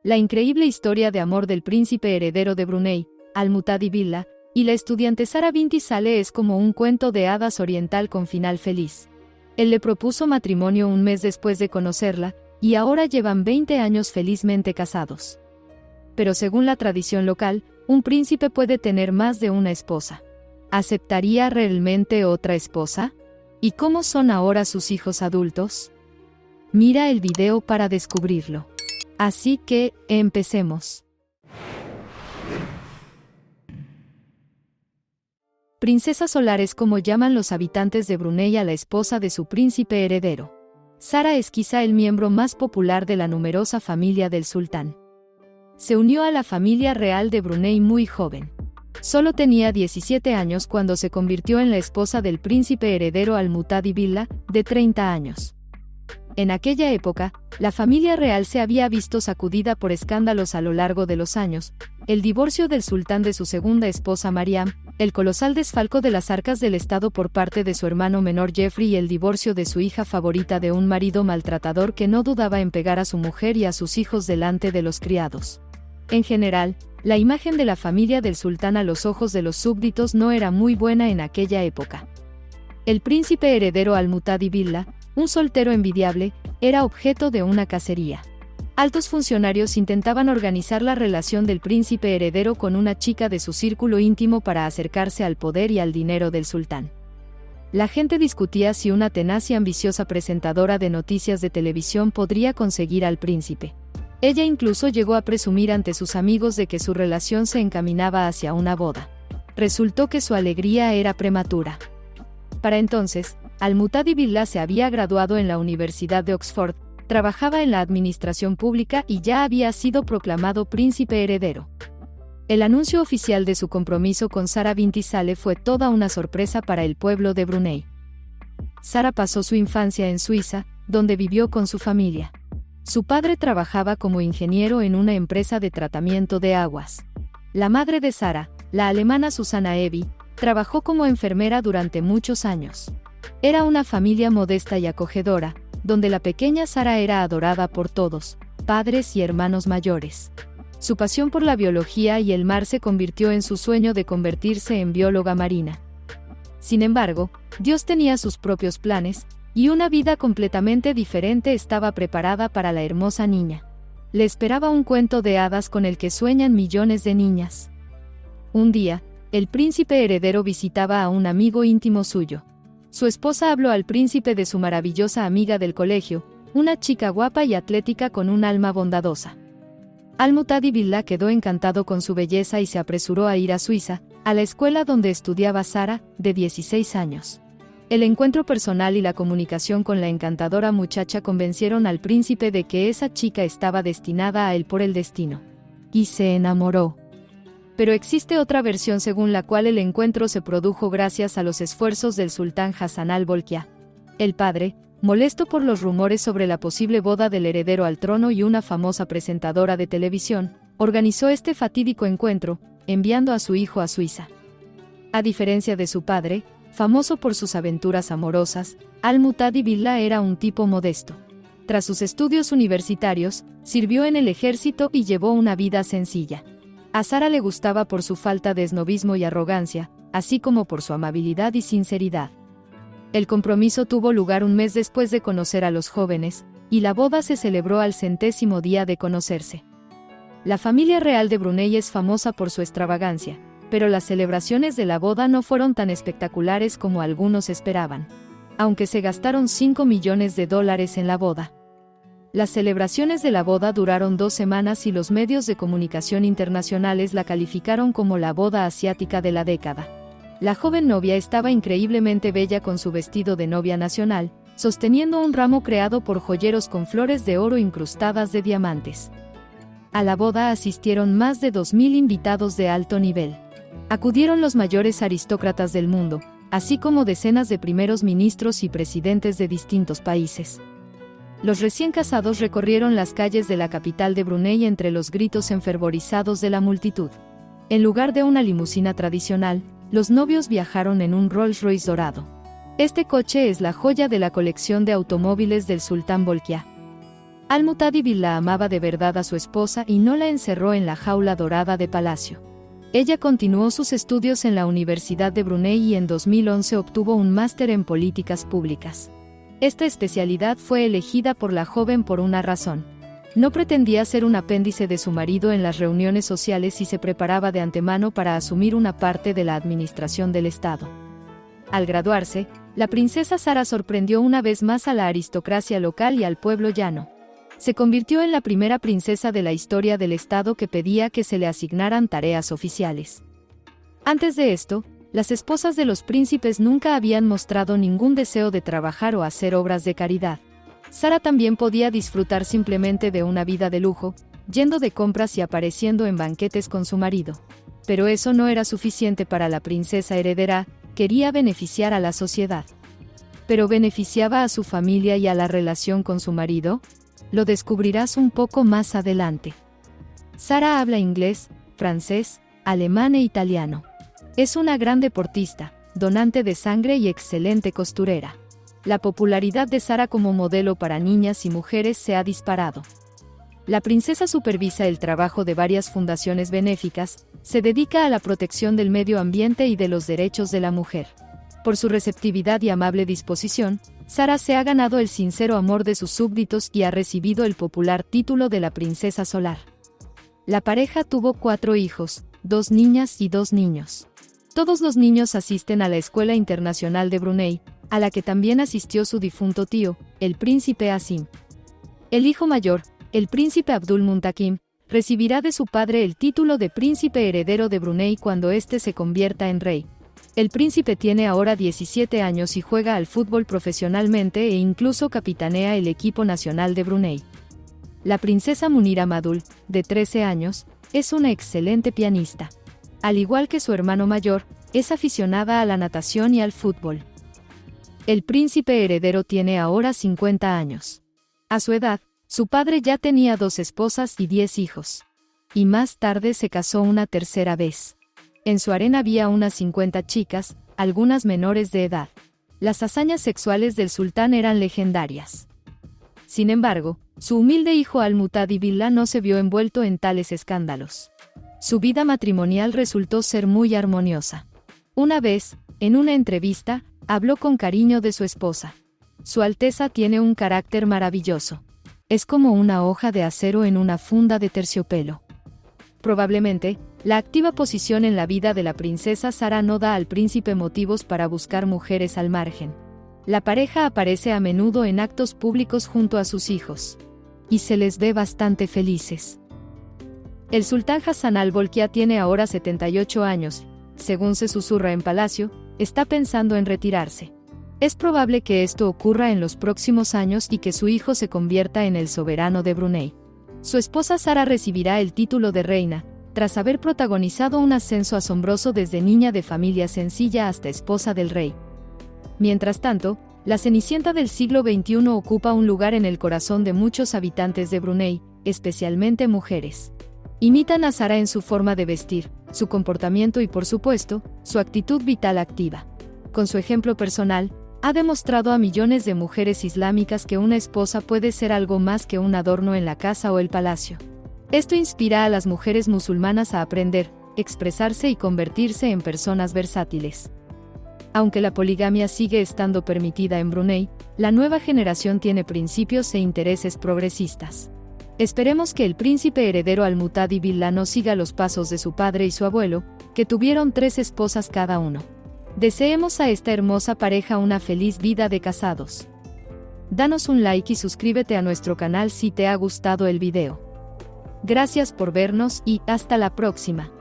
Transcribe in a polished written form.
La increíble historia de amor del príncipe heredero de Brunei, Al-Muhtadi Billah, y la estudiante Sara Binti Saleh es como un cuento de hadas oriental con final feliz. Él le propuso matrimonio un mes después de conocerla, y ahora llevan 20 años felizmente casados. Pero según la tradición local, un príncipe puede tener más de una esposa. ¿Aceptaría realmente otra esposa? ¿Y cómo son ahora sus hijos adultos? Mira el video para descubrirlo. Así que, empecemos. Princesa solar es como llaman los habitantes de Brunei a la esposa de su príncipe heredero. Sara es quizá el miembro más popular de la numerosa familia del sultán. Se unió a la familia real de Brunei muy joven. Solo tenía 17 años cuando se convirtió en la esposa del príncipe heredero Al-Muhtadi Billah, de 30 años. En aquella época, la familia real se había visto sacudida por escándalos a lo largo de los años: el divorcio del sultán de su segunda esposa Mariam, el colosal desfalco de las arcas del Estado por parte de su hermano menor Jeffrey y el divorcio de su hija favorita de un marido maltratador que no dudaba en pegar a su mujer y a sus hijos delante de los criados. En general, la imagen de la familia del sultán a los ojos de los súbditos no era muy buena en aquella época. El príncipe heredero Al-Muhtadi Billah, un soltero envidiable, era objeto de una cacería. Altos funcionarios intentaban organizar la relación del príncipe heredero con una chica de su círculo íntimo para acercarse al poder y al dinero del sultán. La gente discutía si una tenaz y ambiciosa presentadora de noticias de televisión podría conseguir al príncipe. Ella incluso llegó a presumir ante sus amigos de que su relación se encaminaba hacia una boda. Resultó que su alegría era prematura. Para entonces, Al-Muhtadi Billah se había graduado en la Universidad de Oxford, trabajaba en la administración pública y ya había sido proclamado príncipe heredero. El anuncio oficial de su compromiso con Sara Binti Saleh fue toda una sorpresa para el pueblo de Brunei. Sara pasó su infancia en Suiza, donde vivió con su familia. Su padre trabajaba como ingeniero en una empresa de tratamiento de aguas. La madre de Sara, la alemana Susanna Evi, trabajó como enfermera durante muchos años. Era una familia modesta y acogedora, donde la pequeña Sara era adorada por todos, padres y hermanos mayores. Su pasión por la biología y el mar se convirtió en su sueño de convertirse en bióloga marina. Sin embargo, Dios tenía sus propios planes, y una vida completamente diferente estaba preparada para la hermosa niña. Le esperaba un cuento de hadas con el que sueñan millones de niñas. Un día, el príncipe heredero visitaba a un amigo íntimo suyo. Su esposa habló al príncipe de su maravillosa amiga del colegio, una chica guapa y atlética con un alma bondadosa. Al-Muhtadi Billah quedó encantado con su belleza y se apresuró a ir a Suiza, a la escuela donde estudiaba Sara, de 16 años. El encuentro personal y la comunicación con la encantadora muchacha convencieron al príncipe de que esa chica estaba destinada a él por el destino. Y se enamoró. Pero existe otra versión según la cual el encuentro se produjo gracias a los esfuerzos del sultán Hassan al-Bolkiah. El padre, molesto por los rumores sobre la posible boda del heredero al trono y una famosa presentadora de televisión, organizó este fatídico encuentro, enviando a su hijo a Suiza. A diferencia de su padre, famoso por sus aventuras amorosas, Al-Muhtadi Billah era un tipo modesto. Tras sus estudios universitarios, sirvió en el ejército y llevó una vida sencilla. A Sara le gustaba por su falta de esnobismo y arrogancia, así como por su amabilidad y sinceridad. El compromiso tuvo lugar un mes después de conocer a los jóvenes, y la boda se celebró al 100º día de conocerse. La familia real de Brunei es famosa por su extravagancia, pero las celebraciones de la boda no fueron tan espectaculares como algunos esperaban. Aunque se gastaron $5 millones en la boda. Las celebraciones de la boda duraron 2 semanas y los medios de comunicación internacionales la calificaron como la boda asiática de la década. La joven novia estaba increíblemente bella con su vestido de novia nacional, sosteniendo un ramo creado por joyeros con flores de oro incrustadas de diamantes. A la boda asistieron más de 2.000 invitados de alto nivel. Acudieron los mayores aristócratas del mundo, así como decenas de primeros ministros y presidentes de distintos países. Los recién casados recorrieron las calles de la capital de Brunei entre los gritos enfervorizados de la multitud. En lugar de una limusina tradicional, los novios viajaron en un Rolls-Royce dorado. Este coche es la joya de la colección de automóviles del sultán Bolkiah. Al-Muhtadi Billah amaba de verdad a su esposa y no la encerró en la jaula dorada de palacio. Ella continuó sus estudios en la Universidad de Brunei y en 2011 obtuvo un máster en políticas públicas. Esta especialidad fue elegida por la joven por una razón. No pretendía ser un apéndice de su marido en las reuniones sociales y se preparaba de antemano para asumir una parte de la administración del Estado. Al graduarse, la princesa Sara sorprendió una vez más a la aristocracia local y al pueblo llano. Se convirtió en la primera princesa de la historia del Estado que pedía que se le asignaran tareas oficiales. Antes de esto, las esposas de los príncipes nunca habían mostrado ningún deseo de trabajar o hacer obras de caridad. Sara también podía disfrutar simplemente de una vida de lujo, yendo de compras y apareciendo en banquetes con su marido. Pero eso no era suficiente para la princesa heredera, quería beneficiar a la sociedad. ¿Pero beneficiaba a su familia y a la relación con su marido? Lo descubrirás un poco más adelante. Sara habla inglés, francés, alemán e italiano. Es una gran deportista, donante de sangre y excelente costurera. La popularidad de Sara como modelo para niñas y mujeres se ha disparado. La princesa supervisa el trabajo de varias fundaciones benéficas, se dedica a la protección del medio ambiente y de los derechos de la mujer. Por su receptividad y amable disposición, Sara se ha ganado el sincero amor de sus súbditos y ha recibido el popular título de la princesa solar. La pareja tuvo 4 hijos, 2 niñas y 2 niños. Todos los niños asisten a la Escuela Internacional de Brunei, a la que también asistió su difunto tío, el príncipe Asim. El hijo mayor, el príncipe Abdul Muntakim, recibirá de su padre el título de príncipe heredero de Brunei cuando éste se convierta en rey. El príncipe tiene ahora 17 años y juega al fútbol profesionalmente e incluso capitanea el equipo nacional de Brunei. La princesa Munira Madul, de 13 años, es una excelente pianista. Al igual que su hermano mayor, es aficionada a la natación y al fútbol. El príncipe heredero tiene ahora 50 años. A su edad, su padre ya tenía 2 esposas y 10 hijos. Y más tarde se casó una tercera vez. En su harén había unas 50 chicas, algunas menores de edad. Las hazañas sexuales del sultán eran legendarias. Sin embargo, su humilde hijo Al-Muhtadi Billah no se vio envuelto en tales escándalos. Su vida matrimonial resultó ser muy armoniosa. Una vez, en una entrevista, habló con cariño de su esposa. Su Alteza tiene un carácter maravilloso. Es como una hoja de acero en una funda de terciopelo. Probablemente, la activa posición en la vida de la princesa Sara no da al príncipe motivos para buscar mujeres al margen. La pareja aparece a menudo en actos públicos junto a sus hijos. Y se les ve bastante felices. El sultán Hassan al-Bolkiah tiene ahora 78 años, según se susurra en palacio, está pensando en retirarse. Es probable que esto ocurra en los próximos años y que su hijo se convierta en el soberano de Brunei. Su esposa Sara recibirá el título de reina, tras haber protagonizado un ascenso asombroso desde niña de familia sencilla hasta esposa del rey. Mientras tanto, la Cenicienta del siglo XXI ocupa un lugar en el corazón de muchos habitantes de Brunei, especialmente mujeres. Imitan a Sara en su forma de vestir, su comportamiento y por supuesto, su actitud vital activa. Con su ejemplo personal, ha demostrado a millones de mujeres islámicas que una esposa puede ser algo más que un adorno en la casa o el palacio. Esto inspira a las mujeres musulmanas a aprender, expresarse y convertirse en personas versátiles. Aunque la poligamia sigue estando permitida en Brunei, la nueva generación tiene principios e intereses progresistas. Esperemos que el príncipe heredero Al-Muhtadi Billah no siga los pasos de su padre y su abuelo, que tuvieron 3 esposas cada uno. Deseemos a esta hermosa pareja una feliz vida de casados. Danos un like y suscríbete a nuestro canal si te ha gustado el video. Gracias por vernos y hasta la próxima.